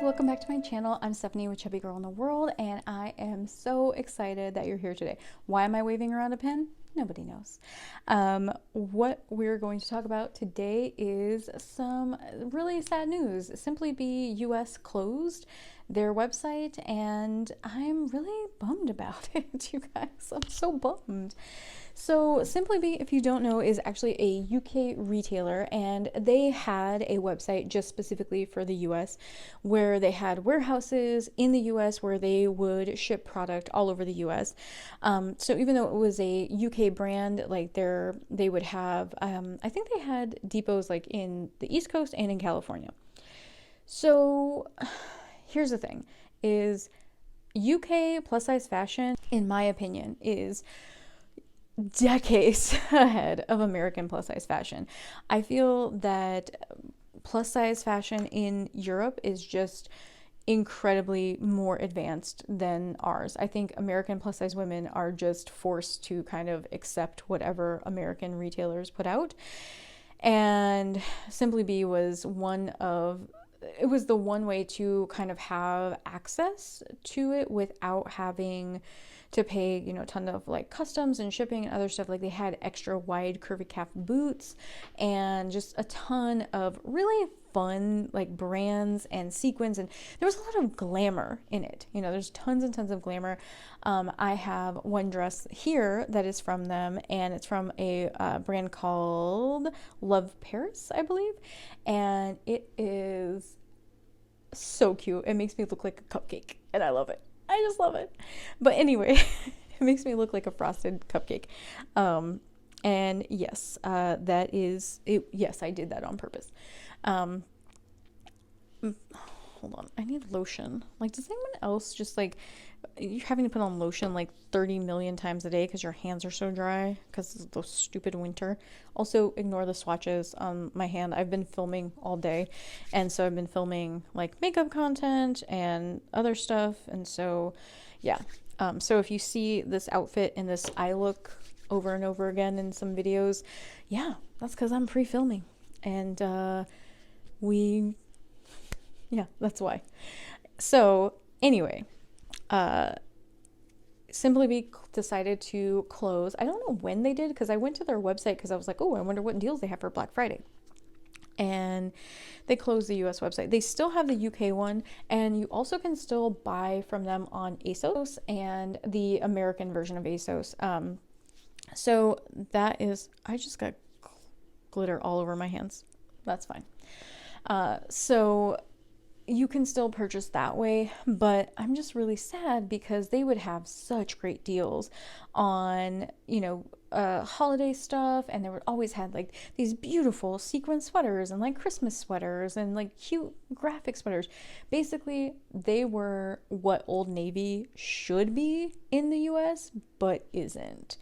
welcome back to my channel. I'm Stephanie with Chubby Girl in the World, and I am so excited that you're here today. Why am I waving around a pen? Nobody knows. What we're going to talk about today is some really sad news. Simply Be US closed their website, and I'm really bummed about it, you guys. I'm so bummed. So Simply Be, if you don't know, is actually a UK retailer, and they had a website just specifically for the US where they had warehouses in the US where they would ship product all over the US. So even though it was a UK brand, like they would have, I think they had depots like in the East Coast and in California. So here's the thing, is UK plus size fashion, in my opinion, is decades ahead of American plus size fashion. I feel that plus size fashion in Europe is just incredibly more advanced than ours. I think American plus size women are just forced to kind of accept whatever American retailers put out. And Simply Be was the one way to kind of have access to it without having to pay, a ton of like customs and shipping and other stuff. Like they had extra wide curvy calf boots and just a ton of really fun like brands and sequins, and there was a lot of glamour in it. There's tons and tons of glamour. I have one dress here that is from them, and it's from a brand called Love Paris, I believe, and it is so cute. It makes me look like a cupcake, and I love it. I just love it. But anyway, it makes me look like a frosted cupcake. And yes, that is it. Yes, I did that on purpose. Hold on. I need lotion. Like, does anyone else just like, you're having to put on lotion like 30 million times a day because your hands are so dry because of the stupid winter? Also, ignore the swatches on my hand. I've been filming all day, and so I've been filming like makeup content and other stuff, and so yeah. So if you see this outfit and this eye look over and over again in some videos, yeah, that's because I'm pre-filming, and yeah, that's why. So anyway, Simply Be decided to close. I don't know when they did, because I went to their website because I was like, oh, I wonder what deals they have for Black Friday. And they closed the US website. They still have the UK one, and you also can still buy from them on ASOS and the American version of ASOS. So that is, I just got glitter all over my hands. That's fine. So you can still purchase that way, but I'm just really sad because they would have such great deals on, holiday stuff, and they would always had like these beautiful sequin sweaters and like Christmas sweaters and like cute graphic sweaters. Basically, they were what Old Navy should be in the US, but isn't.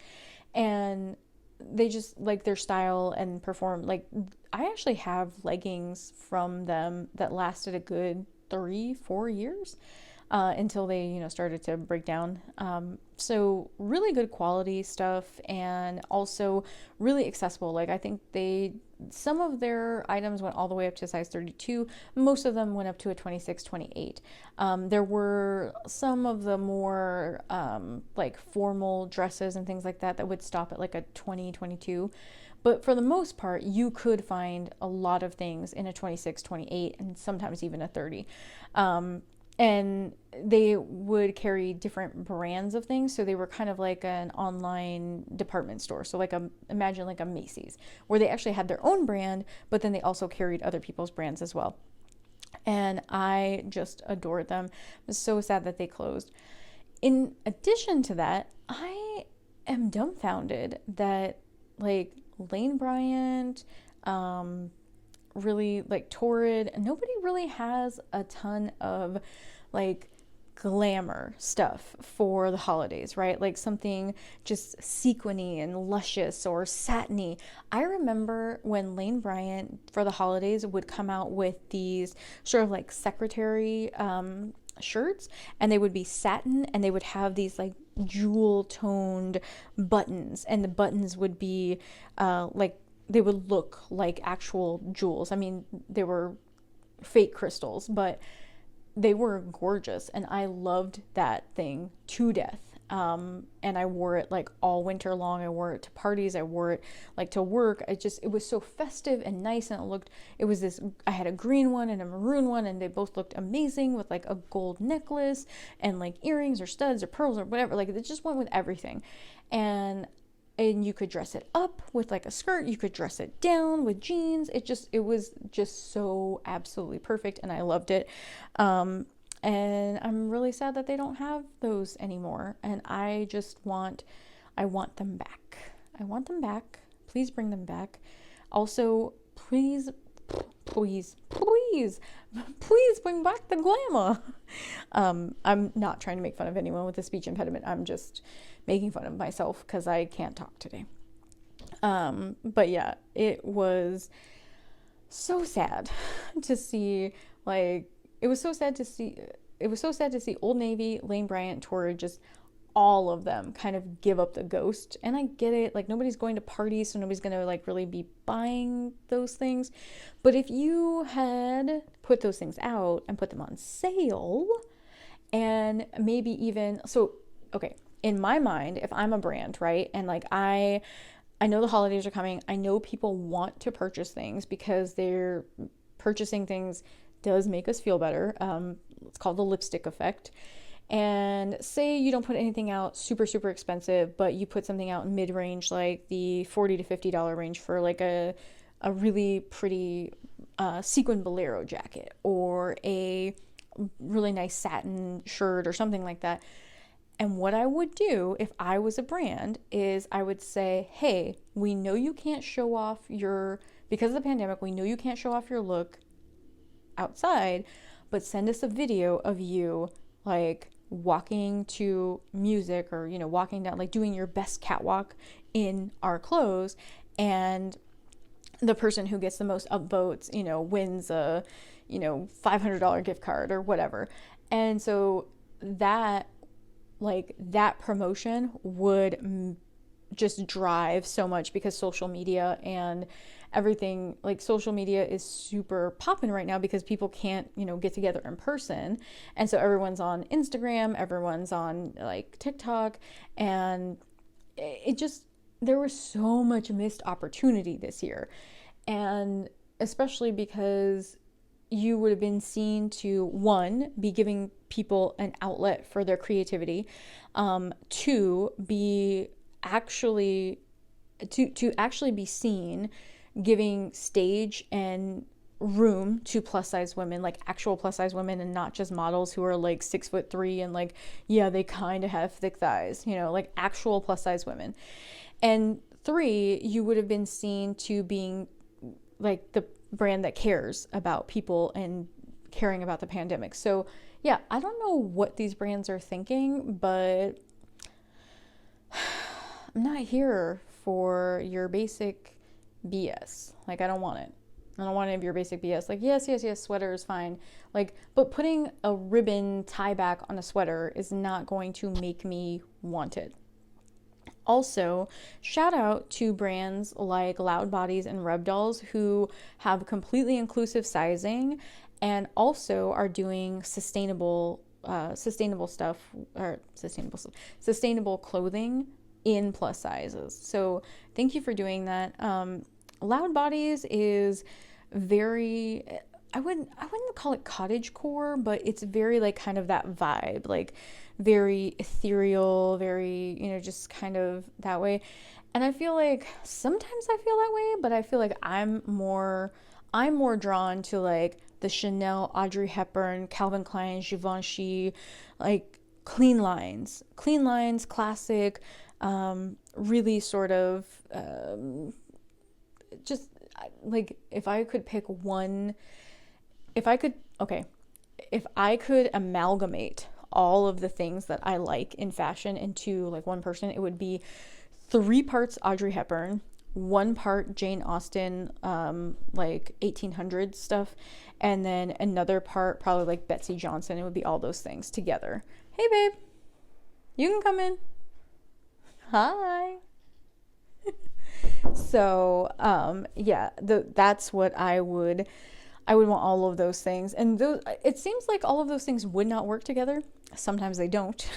And they just like their style and perform. Like, I actually have leggings from them that lasted a good 3-4 years until they started to break down. So really good quality stuff, and also really accessible. Like, I think some of their items went all the way up to size 32. Most of them went up to a 26, 28. There were some of the more like formal dresses and things like that would stop at like a 20, 22. But for the most part, you could find a lot of things in a 26, 28, and sometimes even a 30. And they would carry different brands of things. So they were kind of like an online department store. So like imagine like a Macy's, where they actually had their own brand, but then they also carried other people's brands as well. And I just adored them. I'm so sad that they closed. In addition to that, I am dumbfounded that like Lane Bryant, really like Torrid, nobody really has a ton of like glamour stuff for the holidays, right? Like something just sequiny and luscious or satiny. I remember when Lane Bryant for the holidays would come out with these sort of like secretary shirts, and they would be satin, and they would have these like jewel toned buttons, and the buttons would be like they would look like actual jewels. I mean, they were fake crystals, but they were gorgeous, and I loved that thing to death. And I wore it like all winter long. I wore it to parties. I wore it like to work. It was so festive and nice. And I had a green one and a maroon one, and they both looked amazing with like a gold necklace and like earrings or studs or pearls or whatever. Like it just went with everything. And you could dress it up with like a skirt. You could dress it down with jeans. It was just so absolutely perfect. And I loved it. And I'm really sad that they don't have those anymore. And I want them back. I want them back. Please bring them back. Also, please bring back the Glamour. I'm not trying to make fun of anyone with a speech impediment. I'm just making fun of myself because I can't talk today. But yeah, it was so sad to see, like, it was so sad to see Old Navy, Lane Bryant, Torrid, just all of them kind of give up the ghost. And I get it, like nobody's going to parties, so nobody's going to like really be buying those things. But if you had put those things out and put them on sale, and maybe even, so, okay, in my mind, if I'm a brand, right, and like I know the holidays are coming, I know people want to purchase things because they're purchasing things does make us feel better. It's called the lipstick effect. And say you don't put anything out super, super expensive, but you put something out in mid-range, like the $40 to $50 range for like a really pretty sequin bolero jacket or a really nice satin shirt or something like that. And what I would do if I was a brand is I would say, hey, we know you can't show off because of the pandemic, we know you can't show off your look outside, but send us a video of you like walking to music or, walking down, like doing your best catwalk in our clothes. And the person who gets the most upvotes, wins a, $500 gift card or whatever. And so that promotion would just drive so much because social media and everything, like social media is super popping right now because people can't, get together in person. And so everyone's on Instagram, everyone's on like TikTok, and there was so much missed opportunity this year. And especially because you would have been seen to, one, be giving people an outlet for their creativity, two, be actually be seen giving stage and room to plus size women, like actual plus size women, and not just models who are like 6'3" and like, yeah, they kind of have thick thighs, like actual plus size women. And three, you would have been seen to being like the brand that cares about people and caring about the pandemic. So yeah, I don't know what these brands are thinking, but I'm not here for your basic BS. Like, I don't want it. I don't want any of your basic BS. Like, yes, sweater is fine. Like, but putting a ribbon tie back on a sweater is not going to make me want it. Also, shout out to brands like Loud Bodies and Reb Dolls who have completely inclusive sizing and also are doing sustainable stuff, or sustainable clothing in plus sizes. So thank you for doing that. Loud Bodies is very, I wouldn't call it cottagecore, but it's very like kind of that vibe, like very ethereal, very, just kind of that way. And I feel like sometimes I feel that way, but I feel like I'm more drawn to like the Chanel, Audrey Hepburn, Calvin Klein, Givenchy, like clean lines, classic, really sort of, just like if I could amalgamate all of the things that I like in fashion into like one person, it would be 3 parts Audrey Hepburn, 1 part Jane Austen, like 1800s stuff, and then another part probably like Betsy Johnson. It would be all those things together. Hey babe, you can come in. Hi. So yeah, that's what I would I would want all of those things. And those, it seems like all of those things would not work together. Sometimes they don't.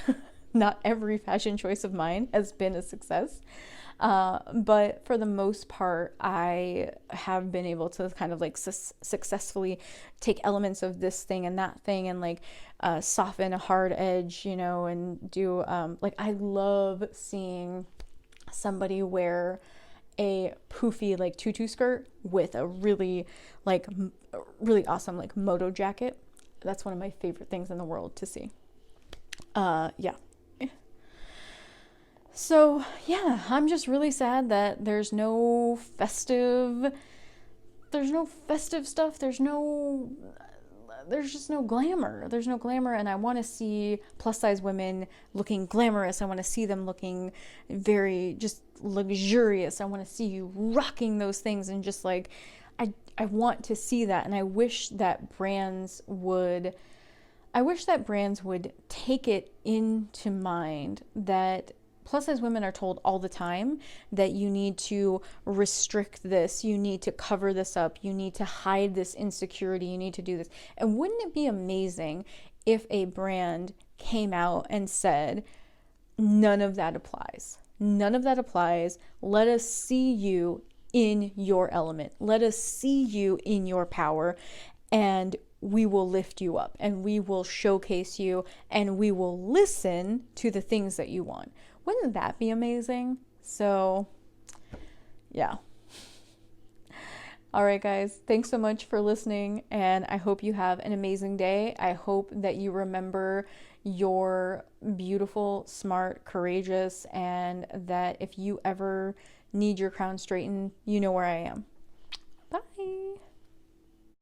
Not every fashion choice of mine has been a success. But for the most part, I have been able to kind of like successfully take elements of this thing and that thing and like soften a hard edge, you know, and do like I love seeing somebody wear a poofy like tutu skirt with a really like really awesome like moto jacket. That's one of my favorite things in the world to see. Yeah. So yeah, I'm just really sad that there's no festive stuff. There's just no glamour. There's no glamour, and I want to see plus size women looking glamorous. I want to see them looking very just luxurious. I want to see you rocking those things, and just like I want to see that, and I wish that brands would take it into mind that plus size women are told all the time that you need to restrict this, you need to cover this up, you need to hide this insecurity, you need to do this. And wouldn't it be amazing if a brand came out and said, none of that applies. None of that applies. Let us see you in your element. Let us see you in your power, and we will lift you up, and we will showcase you, and we will listen to the things that you want. Wouldn't that be amazing? So, yeah. All right, guys. Thanks so much for listening, and I hope you have an amazing day. I hope that you remember you're beautiful, smart, courageous, and that if you ever need your crown straightened, you know where I am. Bye.